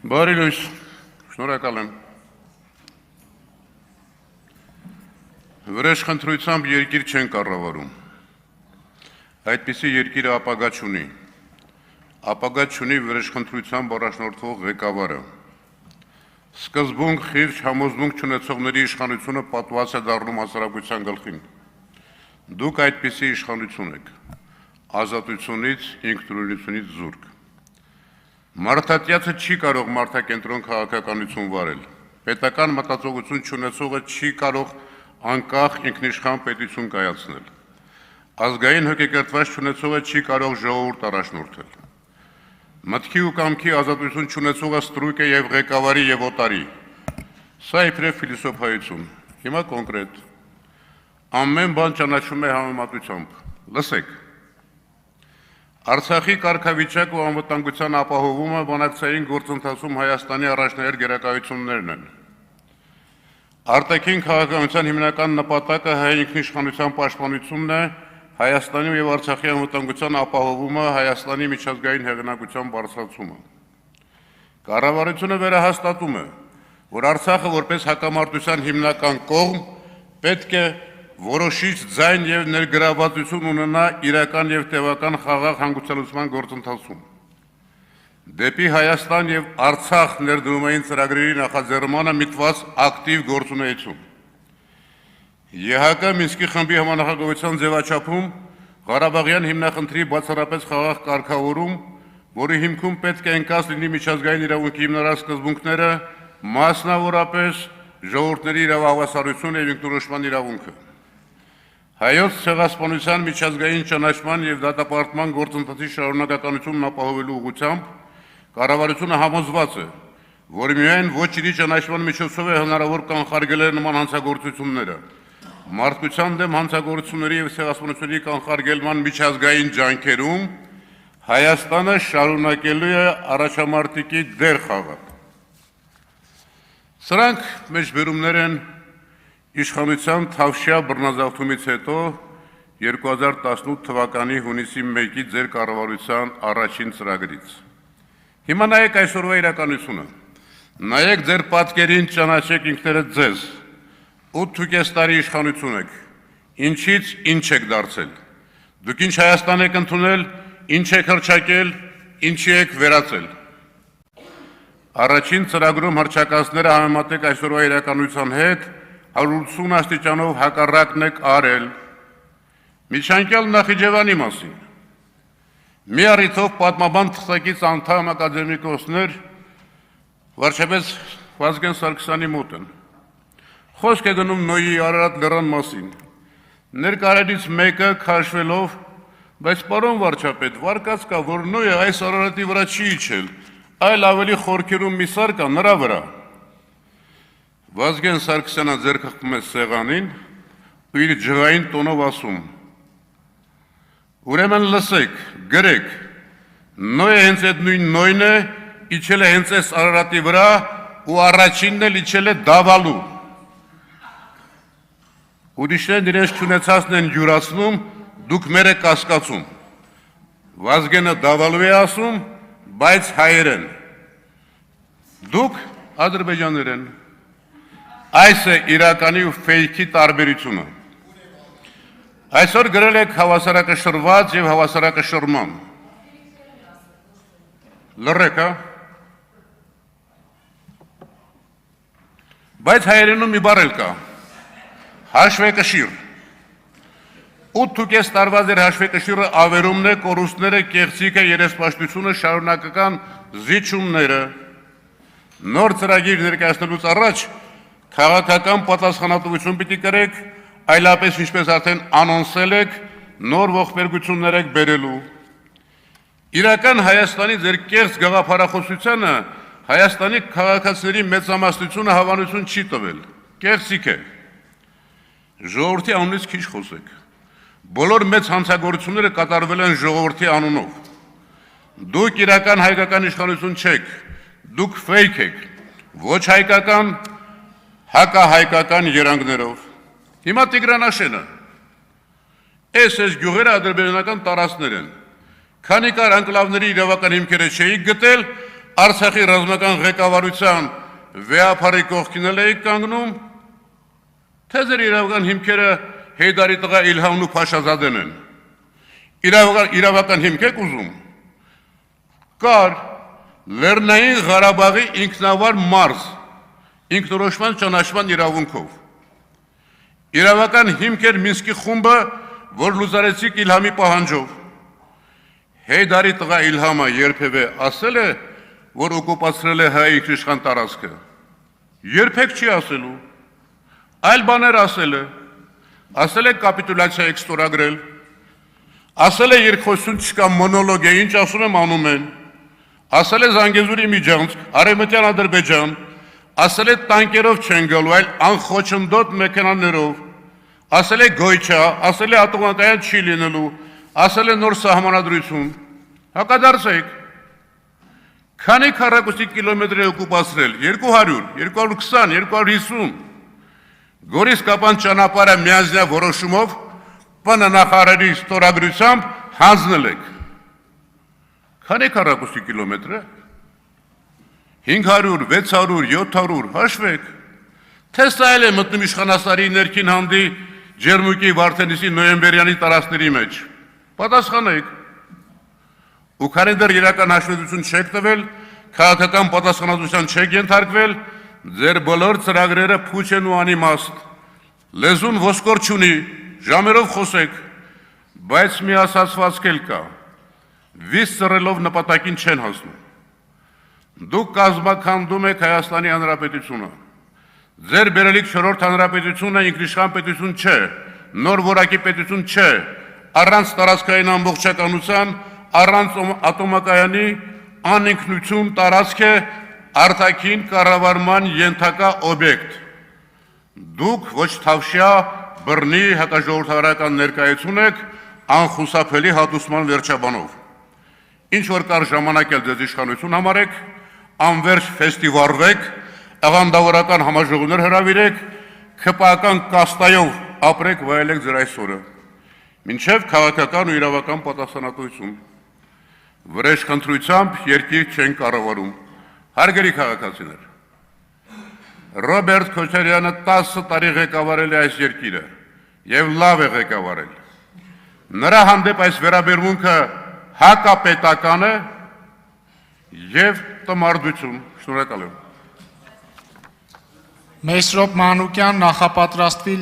Բարի լույս, շնորհակալ եմ։ Վրեժխնդրությամբ երկիր չեն կառավարում։ Այդպիսի երկիրը ապագա չունի։ Ապագա չունի վրեժխնդրությամբ առաջնորդվող ղեկավարը։ Սկզբունք խիղճ համոզմունք չունեցողների իշխանությունը պատված է դառնում հասարակության գլխին։ Դուք այդպիսի իշխանություն եք։ Ազատությունից, ինքնուրույնությունից զուրկ։ Մարդատյացը չի կարող մարդակենտրոն քաղաքականություն վարել։ Պետական մտածողություն չունեցողը չի կարող անկախ ինքնիշխան պետություն կայացնել։ Ազգային հոգեկրթված չունեցողը չի կարող ժողովուրդ առաջնորդել։ Մտքի ու կամքի ազատություն չունեցողը ստրուկ է եւ ղեկավարի եւ օտարի։ Սա իբրև փիլիսոփայություն։ Հիմա կոնկրետ։ Ամեն բան ճանաչվում է համեմատությամբ։ Լսեք։ Արցախի կարգավիճակ ու անվտանգության ապահովումը բանակցային գործընթացում Հայաստանի առաջնահերթ գերակայություններն են։ Արտաքին քաղաքականության հիմնական նպատակը հայ ինքնիշխանության պաշտպանությունն է, Հայաստանի եւ Արցախի անվտանգության ապահովումը, Հայաստանի միջազգային հեղինակության բարձրացումը։ Կառավարությունը վերահաստատում է, որ Արցախը որպես հակամարտության հիմնական կողմ պետք է որոշիչ ձայն եւ ներգրավվածություն ունենա իրական եւ տևական խաղաղ հանգուցալուծման գործընթացում։ Դեպի Հայաստան եւ Արցախ ներդրումային ծրագրերի նախաձեռնմանը միտված ակտիվ գործունեություն։ ԵՀԿ Մինսկի խմբի համանախագահության ձևաչափում Ղարաբաղյան հիմնախնդրի բացառապես խաղաղ կարգավորում, որի հիմքում պետք է ընկած լինի միջազգային իրավունքի հիմնարար սկզբունքները, մասնավորապես ժողովուրդների իրավահավասարությունը եւ ինքնորոշման իրավունքը։ Հայոց ցեղասպանության միջազգային ճանաչման եւ դատապարտման գործընթացի շարունակականությունն ապահովելու ուղղությամբ կառավարությունը համոզված է, որ միայն ոչ իրի ճանաչման միջոցով է հնարավոր կանխարգելել նման հանցագործությունները։ Մարդկության դեմ հանցագործությունների եւ ցեղասպանությունների կանխարգելման միջազգային ջանքերում Հայաստանը շարունակելու է առաջամարտիկի դեր խաղալ։ Սրանք մեջբերումներ են իշխանության թավշյա բռնազավթումից հետո 2018 թվականի հունիսի 1-ի ձեր կառավարության առաջին ծրագրից։ Հիմա նայեք այսօրվա իրականությունը։ Նայեք ձեր պատկերին, ճանաչեք ինքներդ ձեզ։ 8.5 տարի իշխանություն եք։ Ինչից ինչ եք դարձել։ Դուք ինչ Հայաստան եք ընդունել, ինչ եք հռչակել, ինչի եք վերածել։ Առաջին ծրագրում հռչակածները համեմատեք այսօրվա իրականության հետ 180 աստիճանով հակառակն եք արել։ Միջանկյալ Նախիջևանի մասին։ Մի առիթով պատմաբան թղթակից անդամ ակադեմիկոսներ վարչապետ Վազգեն Սարգսյանի մոտ են։ Խոսք է գնում Նոյի Արարատ լեռան մասին։ Ներկայացից մեկը քաշվելով, բայց պարոն վարչապետ, վարկած կա, որ Նոյը այս Արարատի վրա չի իջել, այլ ավելի խորքերում մի սար կա նրա վրա։ Վազգեն Սարգսյանը ձեռքը խփում է սեղանին ու իր ջղային տոնով ասում. Ուրեմն լսեք, գրեք, Նոյը հենց այդ նույն Նոյն է, իջել է հենց այս Արարատի վրա ու առաջինն էլ իջել է Դավալու։ Ուրիշներն իրենց չունեցածն են յուրացնում, դուք մեր եք կասկածում։ Վազգենը Դավալու է ասում, բայց հայերեն։ Դուք ադրբեջաներեն։ Այս է իրականի ու ֆեյքի տարբերությունը։ Այսօր գրել եք հավասարակշռված եւ հավասարակշռման։ Լռեք, հա։ Բայց հայերենում մի բառ էլ կա։ Հաշվեկշիռ։ 8.5 տարվա ձեր հաշվեկշիռը ավերումն է, կորուստները, կեղծիքը, երեսպաշտությունը, շարունակական զիջումները։ Նոր ծրագիր ներկայացնելուց առաջ քաղաքական պատասխանատվություն պիտի կրեք, այլապես ինչպես արդեն անոնսել եք, նոր ողբերգություններ եք բերելու։ Իրական Հայաստանի ձեր կեղծ գաղափարախոսությանը Հայաստանի քաղաքացիների մեծամասնությունը հավանություն չի տվել։ Կեղծիք է։ Ժողովրդի անունից քիչ խոսեք։ Բոլոր մեծ հանցագործությունները կատարվել են ժողովրդի անունով։ Դուք իրական հայկական իշխանություն չեք, դուք ֆեյք եք, ոչ հայկական, հակահայկական երանգներով։ Հիմա Տիգրանաշենը։ Այս գյուղերը ադրբեջանական տարածքներ են։ Քանի կար անկլավների իրավական հիմքերը չէի գտել, Արցախի ռազմական ղեկավարության վեհապարի կողքին եք կանգնում, թե ձեր իրավական հիմքերը Հեյդարի տղա Իլհամն ու Փաշազադեն են։ Իրավական հիմք եք ուզում։ Կար Լեռնային Ղարաբաղի ինքնավար մարզ, ինքնորոշման ճանաչման իրավունքով։ Իրավական հիմք էր Մինսկի խումբը, որ լուծարեցիք Իլհամի պահանջով։ Հեյդարի տղա Իլհամը երբևէ ասել է, որ օկուպացրել է հայ ինքնիշխան տարածքը։ Երբեք չի ասելու, այլ բաներ ասել է կապիտուլյացիա եք ստորագրել, ասել է երկխոսություն չկա մոնոլոգ է, ինչ ասում եմ անում են, ասել է Զանգեզուրի միջանցք, Արևմտյան Ադրբեջան, ասել է տանկերով չեն գալու, այլ անխոչնդոտ մեքենաներով, ասել է գոյչա, ասել է ատոմակայան չի լինելու, ասել է նոր սահմանադրություն, հակադարձեք, քանի քառակուսի կիլոմետր է օկուպացրել, 200, 220, 250, Գորիս կապան ճանապարհը միանձնյա որոշումով ՊՆ նախարարի ստորագրությամբ հանձնել եք, քանի քառակուսի կիլոմետր է, 500, 600, 700, հաշվեք, թե սա էլ է մտնում իշխանասարի ներքին հանդի Ջերմուկի Վարդենիսի նոյեմբերյանի տարածքների մեջ, պատասխանեք, ու քանի դեռ իրական հաշվետվություն չեք տվել, քաղաքական պատասխանատվության չեք ենթարկվել, ձեր բոլոր ծրագրերը փուչ են ու անիմաստ, լեզուն ոսկոր չունի, ժամերով խոսեք, բայց մի ասացվածք էլ կա, վիզ ծռելով նպատակին չեն հասնում։ Դուք կազմաքանդում եք Հայաստանի Հանրապետությունը, ձեր բերելիք 4-րդ հանրապետությունը ինքնիշխան պետություն չէ, նոր որակի պետություն չէ, առանց տարածքային ամբողջականության, առանց ատոմակայանի անինքնություն տարածք է արտաքին կառավարման ենթակա օբյեկտ։ Դուք ոչ թավշյա բռնի հակաժողովրդավարական ներկայություն եք անխուսափելի հատուցման վերջաբանով։ Ինչ որ կար ժամանակ էլ ձեզ իշխանություն համարեք, անվերջ ֆեստիվալվեք, աղանդավորական համաժողովներ հրավիրեք, քպական կաստայով ապրեք, վայելեք ձեր այսօրը։ Մինչև քաղաքական ու իրավական պատասխանատվություն։ Վրեժխնդրությամբ երկիր չեն կառավարում։ Հարգելի քաղաքացիներ, Ռոբերտ Քոչարյանը 10 տարի ղեկավարել է այս երկիրը եւ լավ է ղեկավարել։ Նրա հանդեպ այս վերաբերմունքը հակապետական է եւ տմարդություն։ Շնորհակալ եմ։ Մեսրոպ Մանուկյան նախապատրաստվի